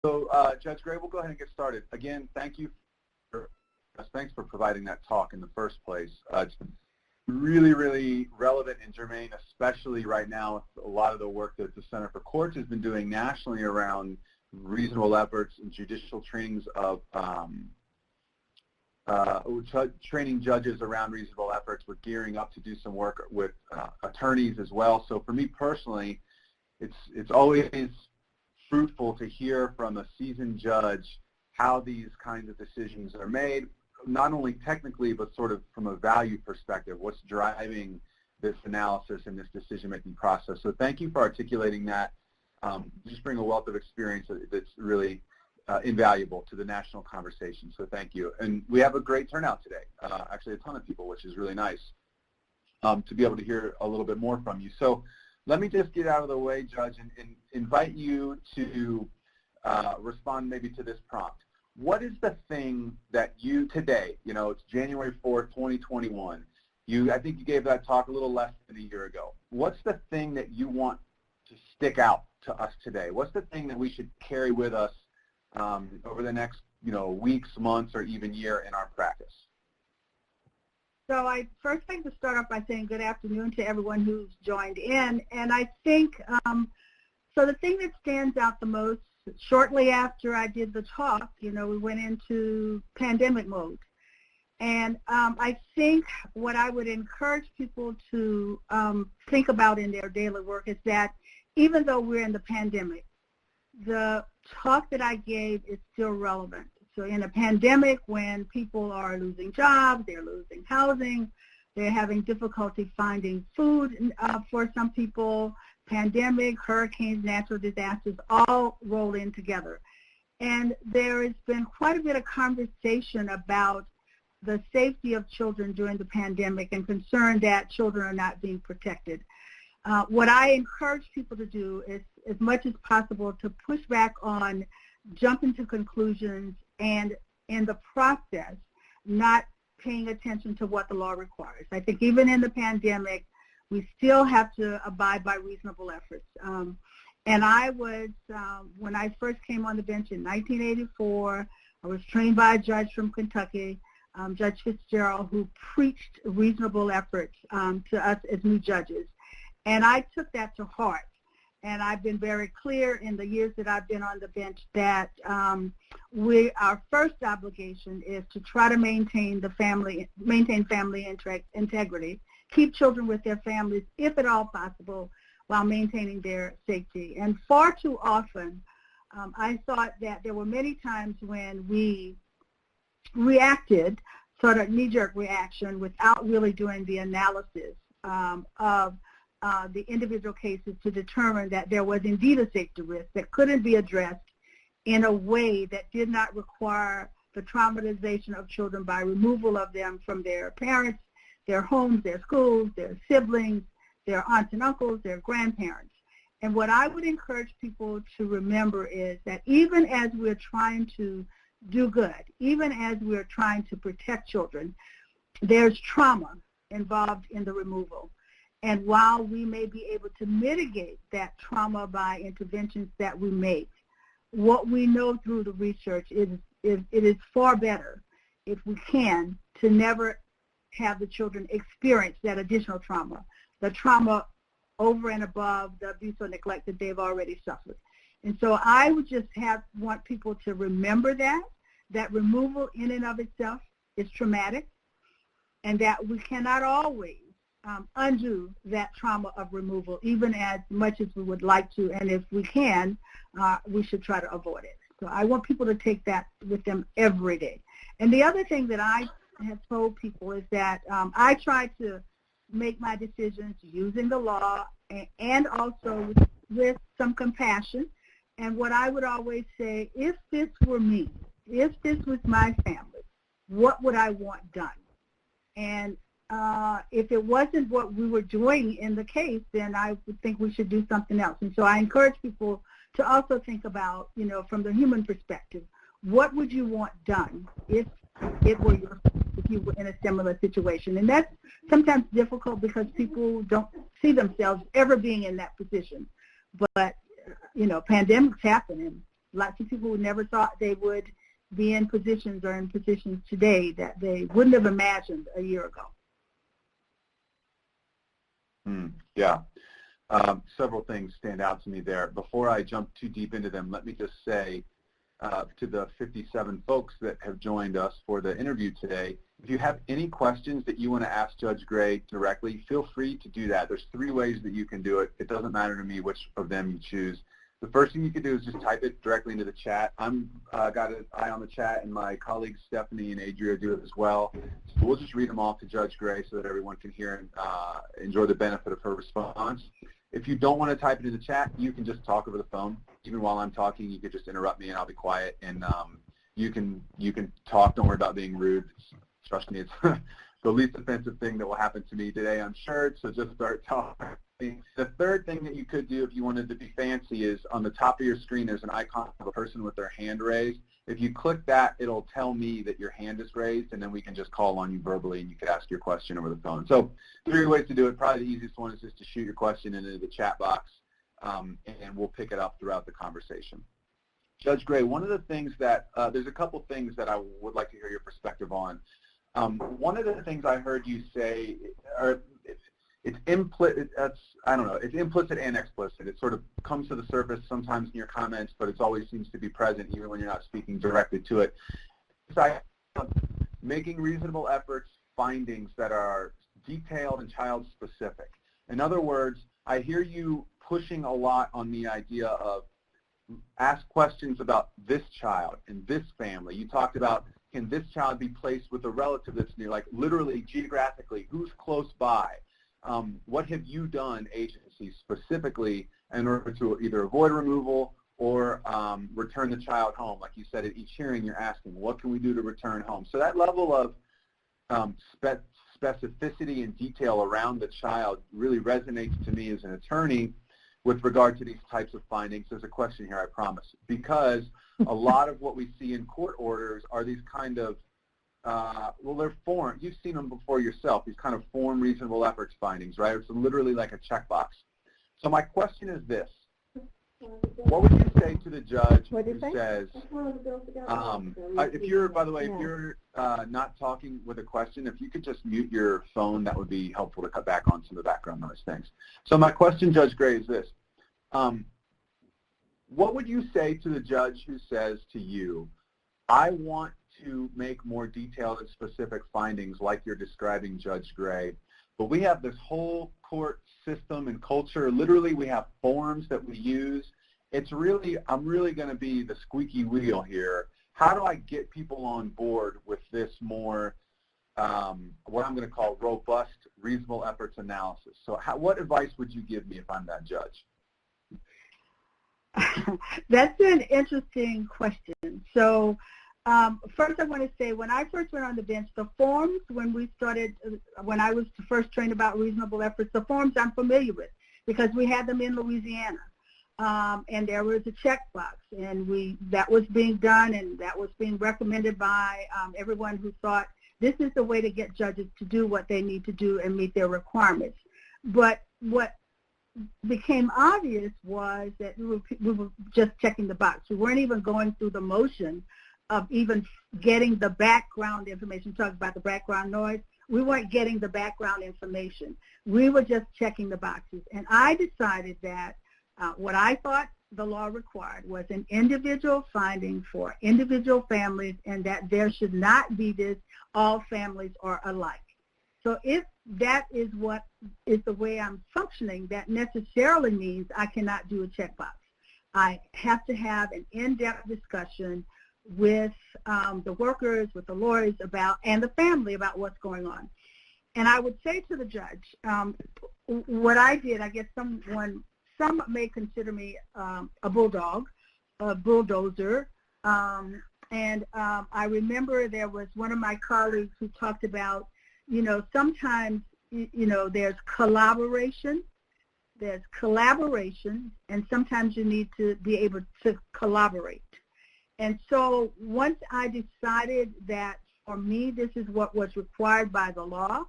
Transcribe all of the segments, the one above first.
So, Judge Gray, we'll go ahead and get started. Again, thanks for providing that talk in the first place. It's really, really relevant and germane, especially right now with a lot of the work that the Center for Courts has been doing nationally around reasonable efforts and judicial trainings of training judges around reasonable efforts. We're gearing up to do some work with attorneys as well. So for me personally, it's always fruitful to hear from a seasoned judge how these kinds of decisions are made, not only technically, but sort of from a value perspective, what's driving this analysis and this decision-making process. So thank you for articulating that. Just bring a wealth of experience that's really invaluable to the national conversation, so thank you. And we have a great turnout today, actually a ton of people, which is really nice to be able to hear a little bit more from you. So let me just get out of the way, Judge, and invite you to respond maybe to this prompt. What is the thing that you today, you know, it's January 4th, 2021, I think you gave that talk a little less than a year ago. What's the thing that you want to stick out to us today? What's the thing that we should carry with us over the next, you know, weeks, months, or even year in our practice? So I first like to start off by saying good afternoon to everyone who's joined in. And I think, so the thing that stands out the most, shortly after I did the talk, you know, we went into pandemic mode. And I think what I would encourage people to think about in their daily work is that even though we're in the pandemic, the talk that I gave is still relevant. So in a pandemic, when people are losing jobs, they're losing housing, they're having difficulty finding food for some people, pandemic, hurricanes, natural disasters all roll in together. And there has been quite a bit of conversation about the safety of children during the pandemic and concern that children are not being protected. What I encourage people to do is, as much as possible, to push back on jumping to conclusions and, in the process, not paying attention to what the law requires. I think even in the pandemic, we still have to abide by reasonable efforts. And I was, when I first came on the bench in 1984, I was trained by a judge from Kentucky, Judge Fitzgerald, who preached reasonable efforts to us as new judges. And I took that to heart. And I've been very clear in the years that I've been on the bench that our first obligation is to try to maintain family integrity, keep children with their families, if at all possible, while maintaining their safety. And far too often, I thought that there were many times when we reacted, sort of knee-jerk reaction, without really doing the analysis of the individual cases to determine that there was indeed a safety risk that couldn't be addressed in a way that did not require the traumatization of children by removal of them from their parents, their homes, their schools, their siblings, their aunts and uncles, their grandparents. And what I would encourage people to remember is that even as we're trying to do good, even as we're trying to protect children, there's trauma involved in the removal. And while we may be able to mitigate that trauma by interventions that we make, what we know through the research is it is far better, if we can, to never have the children experience that additional trauma, the trauma over and above the abuse or neglect that they've already suffered. And so I would just want people to remember that removal in and of itself is traumatic, and that we cannot always undo that trauma of removal, even as much as we would like to, and if we can, we should try to avoid it. So I want people to take that with them every day. And the other thing that I have told people is that I try to make my decisions using the law and also with some compassion. And what I would always say, if this were me, if this was my family, what would I want done? And if it wasn't what we were doing in the case, then I would think we should do something else. And so I encourage people to also think about, you know, from the human perspective, what would you want done if it were if you were in a similar situation? And that's sometimes difficult because people don't see themselves ever being in that position. But, you know, pandemics happen, and lots of people who never thought they would be in positions or in positions today that they wouldn't have imagined a year ago. Yeah. Several things stand out to me there. Before I jump too deep into them, let me just say to the 57 folks that have joined us for the interview today, if you have any questions that you want to ask Judge Gray directly, feel free to do that. There's 3 ways that you can do it. It doesn't matter to me which of them you choose. The first thing you can do is just type it directly into the chat. I'm got an eye on the chat, and my colleagues Stephanie and Adria do it as well. So we'll just read them off to Judge Gray so that everyone can hear and enjoy the benefit of her response. If you don't want to type it in the chat, you can just talk over the phone. Even while I'm talking, you could just interrupt me and I'll be quiet. And you can talk. Don't worry about being rude. Trust me, it's the least offensive thing that will happen to me today, I'm sure. So just start talking. The third thing that you could do if you wanted to be fancy is on the top of your screen there's an icon of a person with their hand raised. If you click that, it'll tell me that your hand is raised, and then we can just call on you verbally and you could ask your question over the phone. So 3 ways to do it. Probably the easiest one is just to shoot your question into the chat box, and we'll pick it up throughout the conversation. Judge Gray, one of the things that, there's a couple things that I would like to hear your perspective on. One of the things I heard you say, it's implicit, it's implicit and explicit. It sort of comes to the surface sometimes in your comments, but it always seems to be present even when you're not speaking directly to it. Making reasonable efforts, findings that are detailed and child specific. In other words, I hear you pushing a lot on the idea of ask questions about this child and this family. You talked about, can this child be placed with a relative that's near, like literally geographically, who's close by? What have you done, agency, specifically in order to either avoid removal or return the child home? Like you said, at each hearing you're asking, what can we do to return home? So that level of specificity and detail around the child really resonates to me as an attorney with regard to these types of findings. There's a question here, I promise, because a lot of what we see in court orders are these kind of well, they're form. You've seen them before yourself, these kind of form reasonable efforts findings, right? It's literally like a checkbox. So my question is this. What would you say to the judge who says, if you're, by the way, if you're not talking with a question, if you could just mute your phone, that would be helpful to cut back on some of the background noise. Thanks. So my question, Judge Gray, is this. What would you say to the judge who says to you, I want to make more detailed and specific findings like you're describing, Judge Gray, but we have this whole court system and culture. Literally, we have forms that we use. It's really, I'm really going to be the squeaky wheel here. How do I get people on board with this more, what I'm going to call robust, reasonable efforts analysis? So what advice would you give me if I'm that judge? That's an interesting question. So first I want to say, when I first went on the bench, the forms, when I was first trained about reasonable efforts, the forms I'm familiar with because we had them in Louisiana. And there was a checkbox, and that was being done, and that was being recommended by everyone who thought this is the way to get judges to do what they need to do and meet their requirements. But what became obvious was that we were just checking the box. We weren't even going through the motion of even getting the background information. Talk about the background noise. We weren't getting the background information. We were just checking the boxes. And I decided that what I thought the law required was an individual finding for individual families, and that there should not be this all families are alike. So if that is what is the way I'm functioning, that necessarily means I cannot do a checkbox. I have to have an in-depth discussion with the workers, with the lawyers and the family about what's going on. And I would say to the judge, what I did, I guess some may consider me a bulldog, a bulldozer. And I remember there was one of my colleagues who talked about, sometimes, there's collaboration, and sometimes you need to be able to collaborate. And so once I decided that for me this is what was required by the law,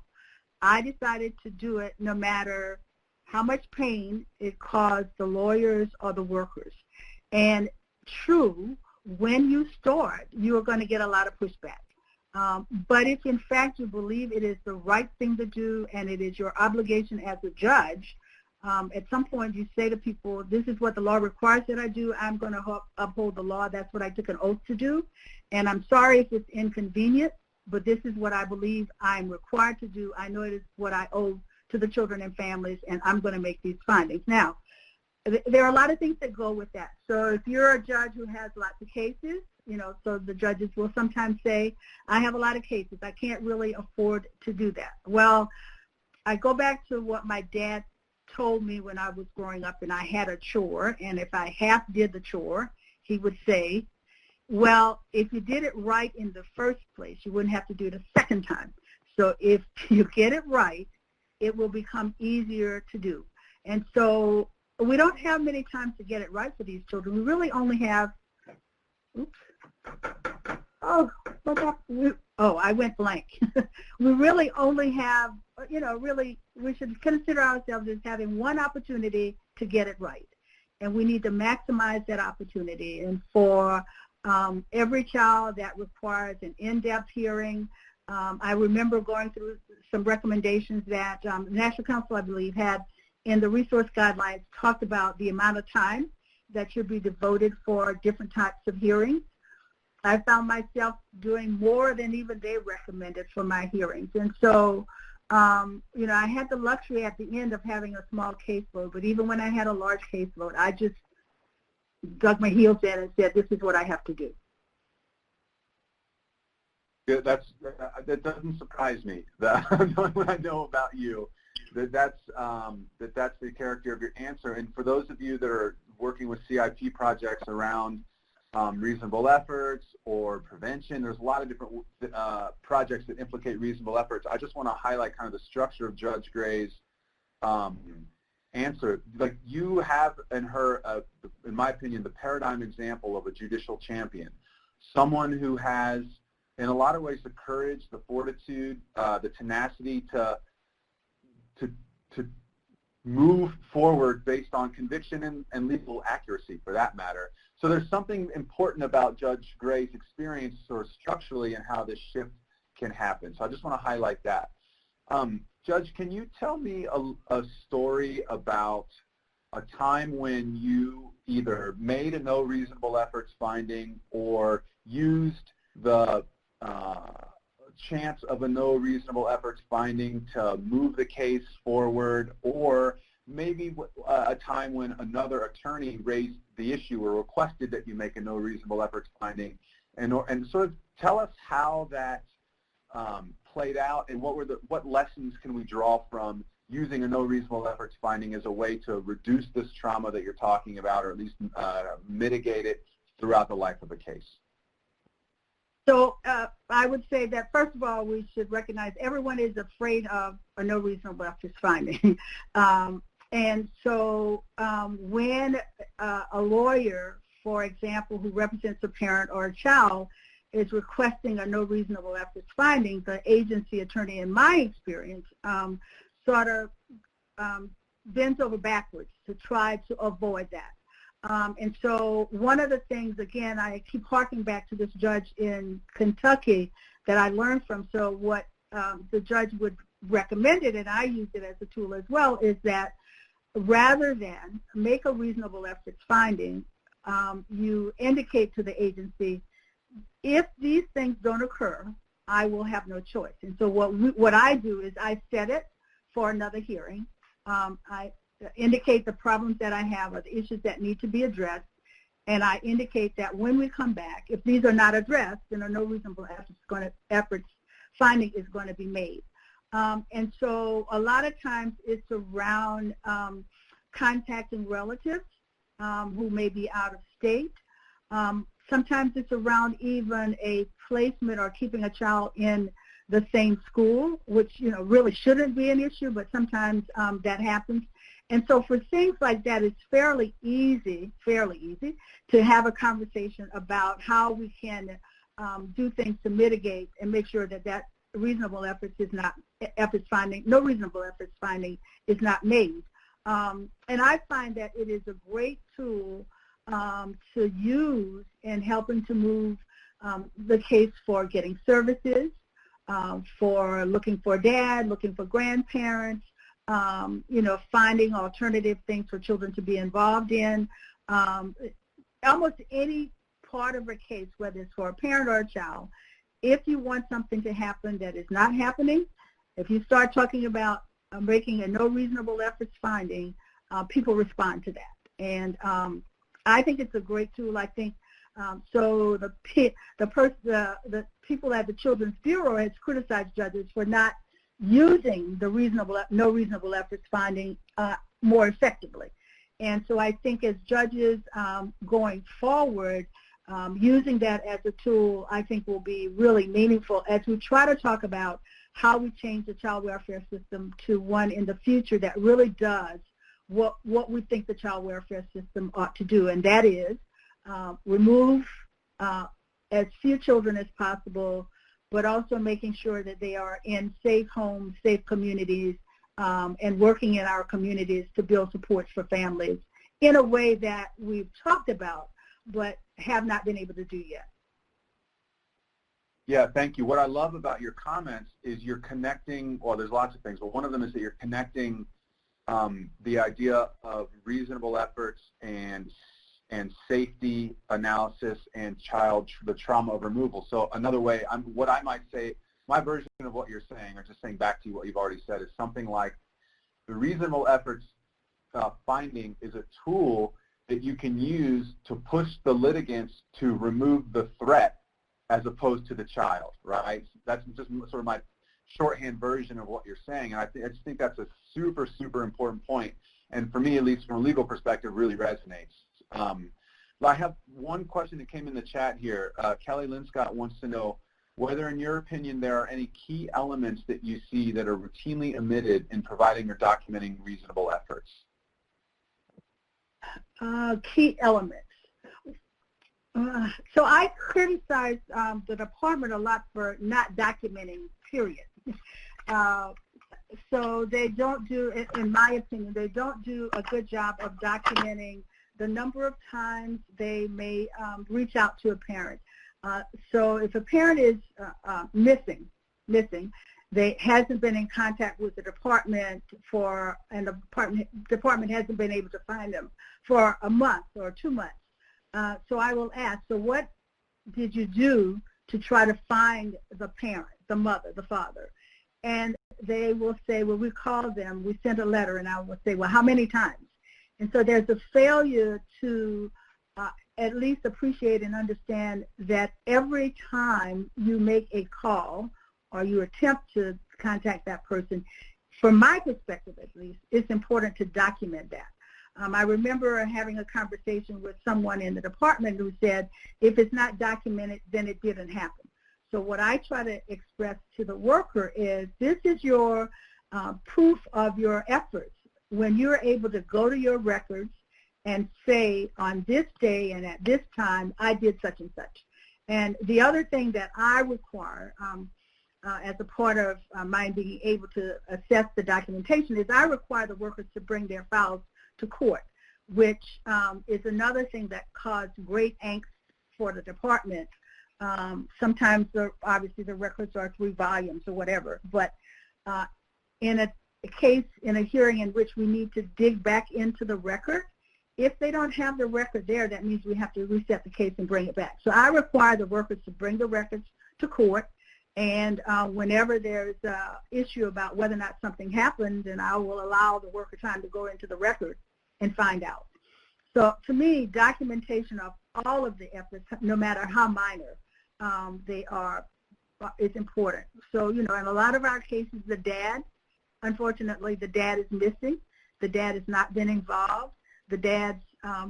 I decided to do it no matter how much pain it caused the lawyers or the workers. And true, when you start, you are going to get a lot of pushback. But if in fact you believe it is the right thing to do and it is your obligation as a judge, at some point you say to people, this is what the law requires that I do. I'm going to uphold the law. That's what I took an oath to do. And I'm sorry if it's inconvenient, but this is what I believe I'm required to do. I know it is what I owe to the children and families, and I'm going to make these findings. Now, there are a lot of things that go with that. So if you're a judge who has lots of cases, so the judges will sometimes say, I have a lot of cases. I can't really afford to do that. Well, I go back to what my dad told me when I was growing up and I had a chore, and if I half did the chore, he would say, well, if you did it right in the first place, you wouldn't have to do it a second time. So if you get it right, it will become easier to do. And so we don't have many times to get it right for these children. We really only have, I went blank. We really only have, really, we should consider ourselves as having one opportunity to get it right. And we need to maximize that opportunity. And for every child, that requires an in-depth hearing. I remember going through some recommendations that the National Council, I believe, had in the resource guidelines, talked about the amount of time that should be devoted for different types of hearings. I found myself doing more than even they recommended for my hearings. And so, I had the luxury at the end of having a small caseload, but even when I had a large caseload, I just dug my heels in and said, this is what I have to do. Yeah, that doesn't surprise me. Knowing what I know about you, that's the character of your answer. And for those of you that are working with CIP projects around reasonable efforts or prevention, there's a lot of different projects that implicate reasonable efforts. I just want to highlight kind of the structure of Judge Gray's answer. Like, you have in her, in my opinion, the paradigm example of a judicial champion, someone who has, in a lot of ways, the courage, the fortitude, the tenacity to move forward based on conviction and legal accuracy, for that matter. So there's something important about Judge Gray's experience, sort of structurally, and how this shift can happen. So I just want to highlight that. Judge, can you tell me a story about a time when you either made a no reasonable efforts finding or used the chance of a no reasonable efforts finding to move the case forward, or maybe a time when another attorney raised the issue or requested that you make a no reasonable efforts finding, and sort of tell us how that played out, and what lessons can we draw from using a no reasonable efforts finding as a way to reduce this trauma that you're talking about, or at least mitigate it throughout the life of a case? So I would say that, first of all, we should recognize everyone is afraid of a no reasonable efforts finding. And so when a lawyer, for example, who represents a parent or a child is requesting a no reasonable efforts finding, the agency attorney, in my experience, sort of bends over backwards to try to avoid that. And so one of the things, again, I keep harking back to this judge in Kentucky that I learned from. So what the judge would recommend it, and I use it as a tool as well, is that rather than make a reasonable efforts finding, you indicate to the agency, if these things don't occur, I will have no choice. And so what I do is I set it for another hearing. I indicate the problems that I have or the issues that need to be addressed, and I indicate that when we come back, if these are not addressed, then a no reasonable efforts finding is going to be made. And so a lot of times it's around contacting relatives who may be out of state. Sometimes it's around even a placement or keeping a child in the same school, which really shouldn't be an issue, but sometimes that happens. And so for things like that, it's fairly easy to have a conversation about how we can do things to mitigate and make sure that that reasonable efforts is not no reasonable efforts finding is not made. And I find that it is a great tool to use in helping to move the case for getting services, for looking for dad, looking for grandparents, finding alternative things for children to be involved in. Almost any part of a case, whether it's for a parent or a child, if you want something to happen that is not happening, if you start talking about making a no reasonable efforts finding, people respond to that. And I think it's a great tool. I think so. The people at the Children's Bureau has criticized judges for not using the no reasonable efforts finding more effectively. And so I think as judges going forward, using that as a tool, I think will be really meaningful as we try to talk about how we change the child welfare system to one in the future that really does what we think the child welfare system ought to do, and that is remove as few children as possible, but also making sure that they are in safe homes, safe communities, and working in our communities to build supports for families in a way that we've talked about but have not been able to do yet. Yeah, thank you. What I love about your comments is you're connecting, well, there's lots of things, but one of them is that you're connecting the idea of reasonable efforts and safety analysis and the trauma of removal. So another way, what I might say, my version of what you're saying, or just saying back to you what you've already said, is something like the reasonable efforts finding is a tool that you can use to push the litigants to remove the threat as opposed to the child, right? That's just sort of my shorthand version of what you're saying, and I just think that's a super, super important point, and for me, at least from a legal perspective, really resonates. I have one question that came in the chat here. Kelly Linscott wants to know whether, in your opinion, there are any key elements that you see that are routinely omitted in providing or documenting reasonable efforts. Key elements. So I criticize the department a lot for not documenting, period. So they don't do, in my opinion, they don't do a good job of documenting the number of times they may reach out to a parent. So if a parent is missing, they hasn't been in contact with the department and the department hasn't been able to find them for a month or 2 months. So I will ask, so what did you do to try to find the parent, the mother, the father? And they will say, well, we called them, we sent a letter, and I will say, well, how many times? And so there's a failure to at least appreciate and understand that every time you make a call or you attempt to contact that person, from my perspective at least, it's important to document that. I remember having a conversation with someone in the department who said, if it's not documented, then it didn't happen. So what I try to express to the worker is, this is your proof of your efforts. When you're able to go to your records and say, on this day and at this time, I did such and such. And the other thing that I require as a part of my being able to assess the documentation is I require the workers to bring their files to court, which is another thing that caused great angst for the department. Sometimes, obviously, the records are 3 volumes or whatever, but in a case, in a hearing in which we need to dig back into the record, if they don't have the record there, that means we have to reset the case and bring it back. So I require the workers to bring the records to court, and whenever there's an issue about whether or not something happened, then I will allow the worker time to go into the record and find out. So to me, documentation of all of the efforts, no matter how minor they are, is important. So, in a lot of our cases, the dad, unfortunately, the dad is missing. The dad has not been involved. The dad's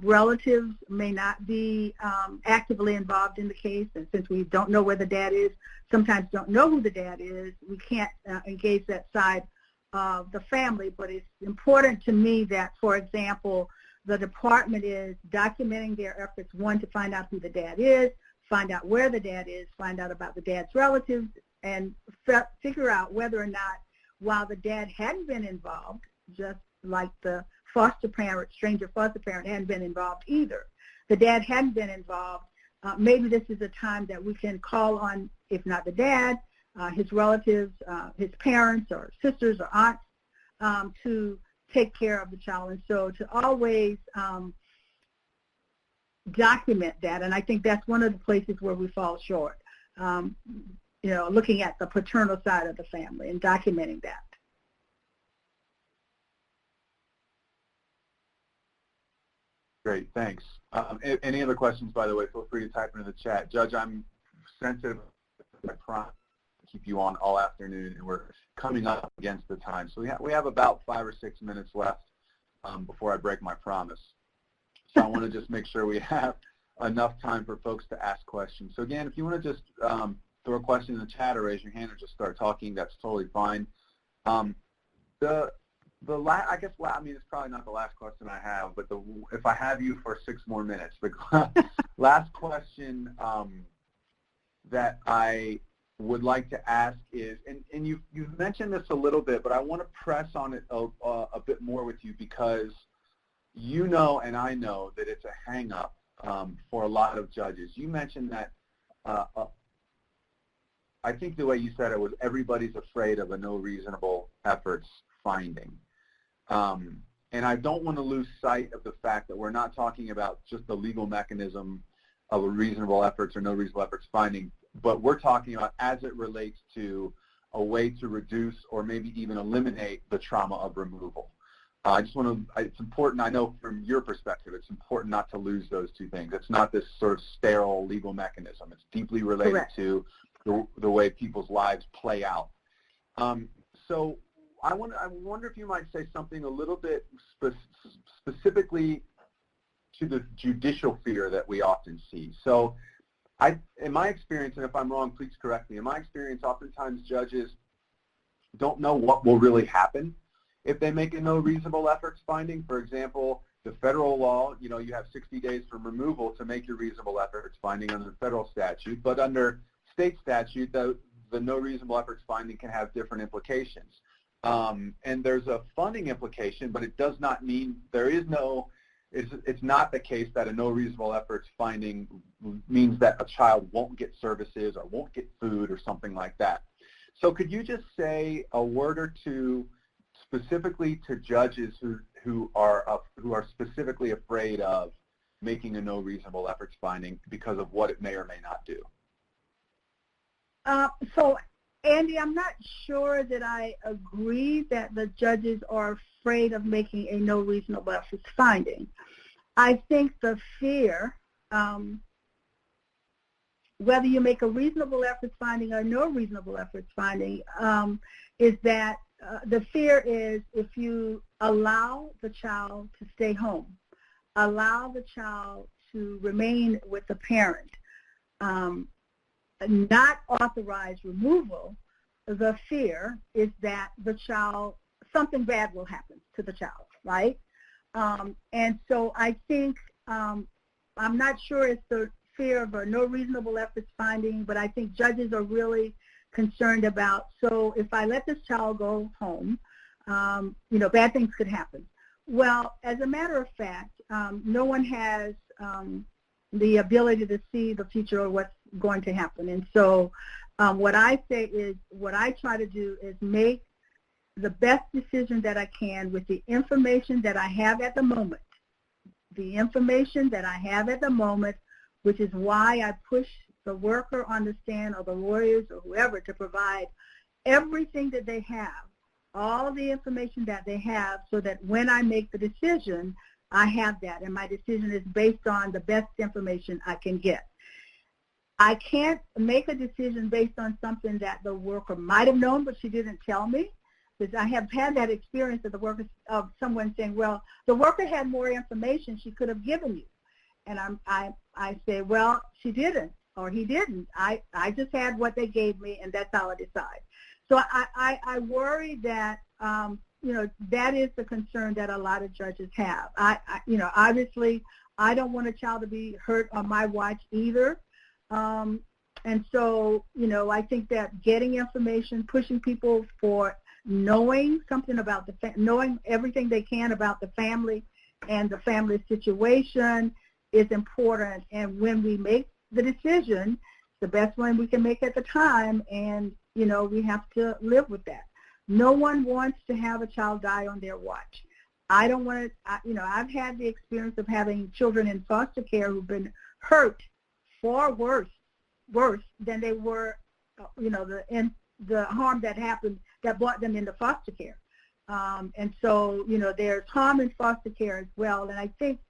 relatives may not be actively involved in the case, and since we don't know where the dad is, sometimes don't know who the dad is, we can't engage that side of the family. But it's important to me that, for example, the department is documenting their efforts, one, to find out who the dad is, find out where the dad is, find out about the dad's relatives, and figure out whether or not, while the dad hadn't been involved, just like the foster parent, stranger foster parent hadn't been involved either, the dad hadn't been involved, maybe this is a time that we can call on, if not the dad, his relatives, his parents or sisters or aunts, to take care of the child. And so to always document that, and I think that's one of the places where we fall short, looking at the paternal side of the family and documenting that. Great, thanks. Any other questions, by the way, feel free to type into the chat. Judge, I'm sensitive to my promise to keep you on all afternoon, and we're coming up against the time. So we have about 5 or 6 minutes left before I break my promise. So I want to just make sure we have enough time for folks to ask questions. So again, if you want to just throw a question in the chat or raise your hand or just start talking, that's totally fine. I guess, I mean, it's probably not the last question I have, but if I have you for 6 more minutes, the last question that I would like to ask is, and you've mentioned this a little bit, but I want to press on it a bit more with you, because you know and I know that it's a hang-up for a lot of judges. You mentioned that, I think the way you said it was, everybody's afraid of a no reasonable efforts finding. And I don't want to lose sight of the fact that we're not talking about just the legal mechanism of a reasonable efforts or no reasonable efforts finding, but we're talking about as it relates to a way to reduce or maybe even eliminate the trauma of removal. I just want to, it's important, I know from your perspective, it's important not to lose those two things. It's not this sort of sterile legal mechanism. It's deeply related Correct. to the way people's lives play out. So I wonder if you might say something a little bit specifically to the judicial fear that we often see. So in my experience, and if I'm wrong, please correct me, in my experience, oftentimes judges don't know what will really happen if they make a no reasonable efforts finding. For example, the federal law, you have 60 days from removal to make your reasonable efforts finding under the federal statute, but under state statute, the no reasonable efforts finding can have different implications. And there's a funding implication, but it does not mean it's not the case that a no reasonable efforts finding means that a child won't get services or won't get food or something like that. So could you just say a word or two specifically to judges who are specifically afraid of making a no reasonable efforts finding because of what it may or may not do? So, Andy, I'm not sure that I agree that the judges are afraid of making a no reasonable efforts finding. I think the fear, whether you make a reasonable efforts finding or no reasonable efforts finding, is that the fear is if you allow the child to stay home, allow the child to remain with the parent, not authorize removal, the fear is that the child, something bad will happen to the child, right? And so I think, I'm not sure it's the fear of a no reasonable efforts finding, but I think judges are really concerned about, so if I let this child go home, bad things could happen. Well, as a matter of fact, no one has the ability to see the future or what's going to happen. And so what I say is, what I try to do is make the best decision that I can with the information that I have at the moment. The information that I have at the moment, which is why I push the worker on the stand or the lawyers or whoever to provide everything that they have, all the information that they have, so that when I make the decision, I have that, and my decision is based on the best information I can get. I can't make a decision based on something that the worker might have known, but she didn't tell me, because I have had that experience of someone saying, well, the worker had more information she could have given you. And I say, well, she didn't, or he didn't. I just had what they gave me, and that's how I decide. So I worry that, that is the concern that a lot of judges have. Obviously, I don't want a child to be hurt on my watch either. And so, I think that getting information, pushing people for knowing something about knowing everything they can about the family and the family situation is important, and when we make the decision, the best one we can make at the time, and we have to live with that. No one wants to have a child die on their watch. I don't want to, I've had the experience of having children in foster care who've been hurt far worse than they were, the harm that happened that brought them into foster care. And so, there's harm in foster care as well. And I think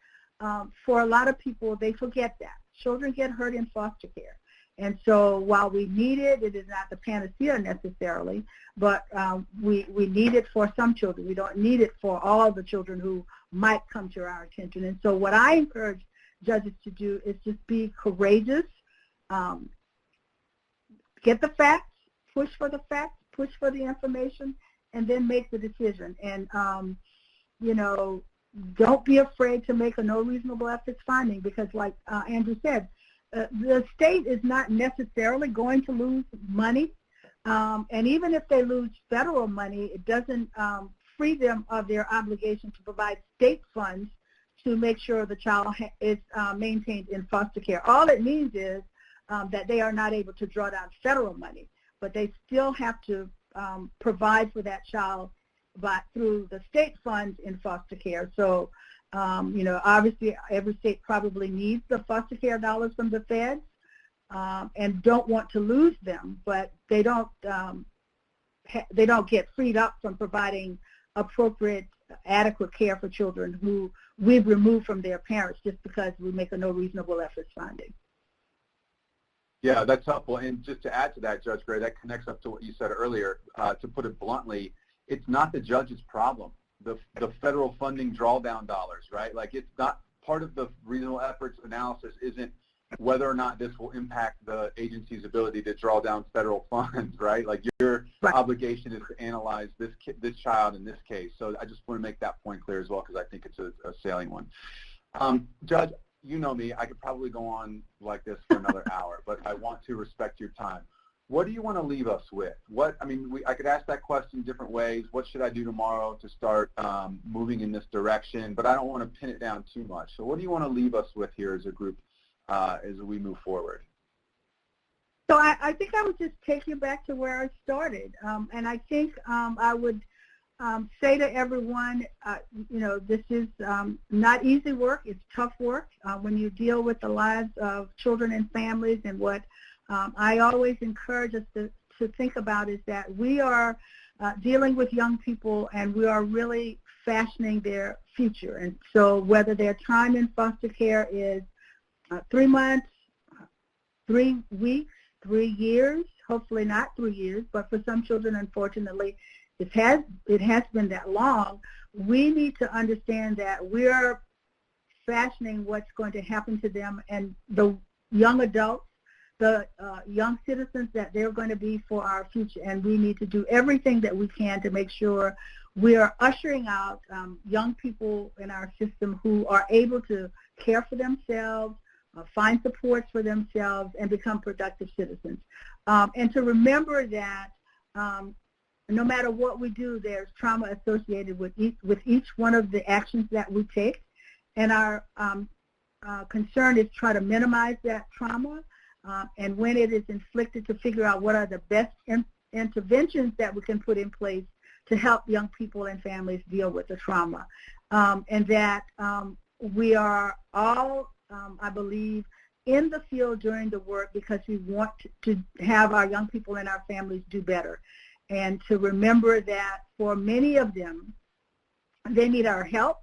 for a lot of people, they forget that. Children get hurt in foster care. And so while we need it, it is not the panacea necessarily, but we need it for some children. We don't need it for all the children who might come to our attention. And so what I encourage judges to do is just be courageous, get the facts, push for the facts, push for the information, and then make the decision. And, don't be afraid to make a no reasonable efforts finding, because like Andrew said, the state is not necessarily going to lose money, and even if they lose federal money, it doesn't free them of their obligation to provide state funds to make sure the child is maintained in foster care. All it means is that they are not able to draw down federal money, but they still have to provide for that child through the state funds in foster care. So, obviously every state probably needs the foster care dollars from the feds and don't want to lose them, but they don't get freed up from providing appropriate, adequate care for children who we've removed from their parents just because we make a no reasonable efforts finding. Yeah, that's helpful. And just to add to that, Judge Gray, that connects up to what you said earlier. To put it bluntly, it's not the judge's problem. The federal funding drawdown dollars, right? Like, it's not part of the reasonable efforts analysis isn't whether or not this will impact the agency's ability to draw down federal funds, right? Like, your obligation is to analyze this child in this case. So I just want to make that point clear as well, because I think it's a salient one. Judge, you know me, I could probably go on like this for another hour, but I want to respect your time. What do you want to leave us with? I could ask that question different ways. What should I do tomorrow to start moving in this direction? But I don't want to pin it down too much. So what do you want to leave us with here as a group as we move forward? So I think I would just take you back to where I started. And I think I would say to everyone, this is not easy work. It's tough work when you deal with the lives of children and families. And what I always encourage us to think about is that we are dealing with young people, and we are really fashioning their future. And so whether their time in foster care is 3 months, 3 weeks, 3 years, hopefully not 3 years, but for some children, unfortunately, it has been that long. We need to understand that we're fashioning what's going to happen to them and the young adults, the young citizens that they're going to be for our future. And we need to do everything that we can to make sure we are ushering out young people in our system who are able to care for themselves, find supports for themselves, and become productive citizens. And to remember that no matter what we do, there's trauma associated with each one of the actions that we take. And our concern is try to minimize that trauma. And when it is inflicted, to figure out what are the best interventions that we can put in place to help young people and families deal with the trauma. And that we are all, I believe, in the field doing the work because we want to have our young people and our families do better. And to remember that for many of them, they need our help.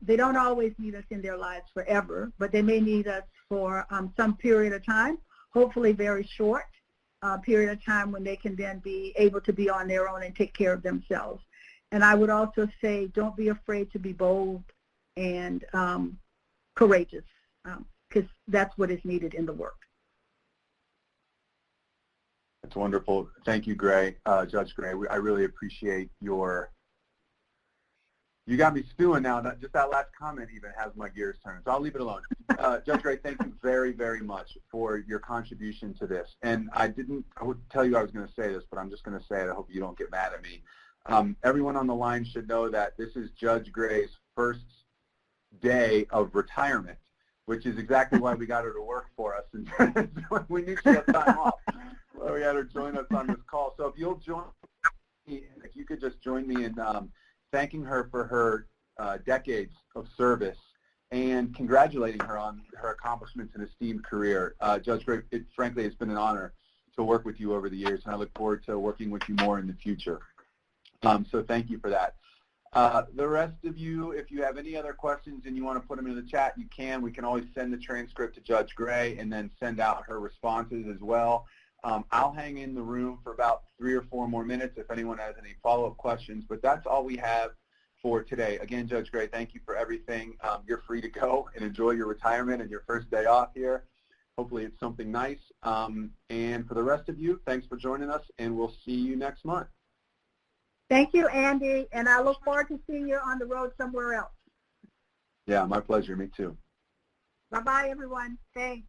They don't always need us in their lives forever, but they may need us for some period of time, hopefully very short period of time, when they can then be able to be on their own and take care of themselves. And I would also say, don't be afraid to be bold and courageous, because that's what is needed in the work. That's wonderful. Thank you, Gray, Judge Gray. I really appreciate you got me stewing now. Just that last comment even has my gears turning, so I'll leave it alone. Judge Gray, thank you very, very much for your contribution to this. And I would tell you I was going to say this, but I'm just going to say it. I hope you don't get mad at me. Everyone on the line should know that this is Judge Gray's first day of retirement. which is exactly why we got her to work for us. And we knew she had time off. Well, we had her join us on this call. So if you'll join me, if you could just join me in thanking her for her decades of service and congratulating her on her accomplishments and esteemed career. Judge Gray, frankly, it's been an honor to work with you over the years, and I look forward to working with you more in the future. So thank you for that. The rest of you, if you have any other questions and you want to put them in the chat, you can. We can always send the transcript to Judge Gray and then send out her responses as well. I'll hang in the room for about 3 or 4 more minutes if anyone has any follow-up questions, but that's all we have for today. Again, Judge Gray, thank you for everything. You're free to go and enjoy your retirement and your first day off here. Hopefully it's something nice. And for the rest of you, thanks for joining us, and we'll see you next month. Thank you, Andy, and I look forward to seeing you on the road somewhere else. Yeah, my pleasure. Me too. Bye-bye, everyone. Thanks.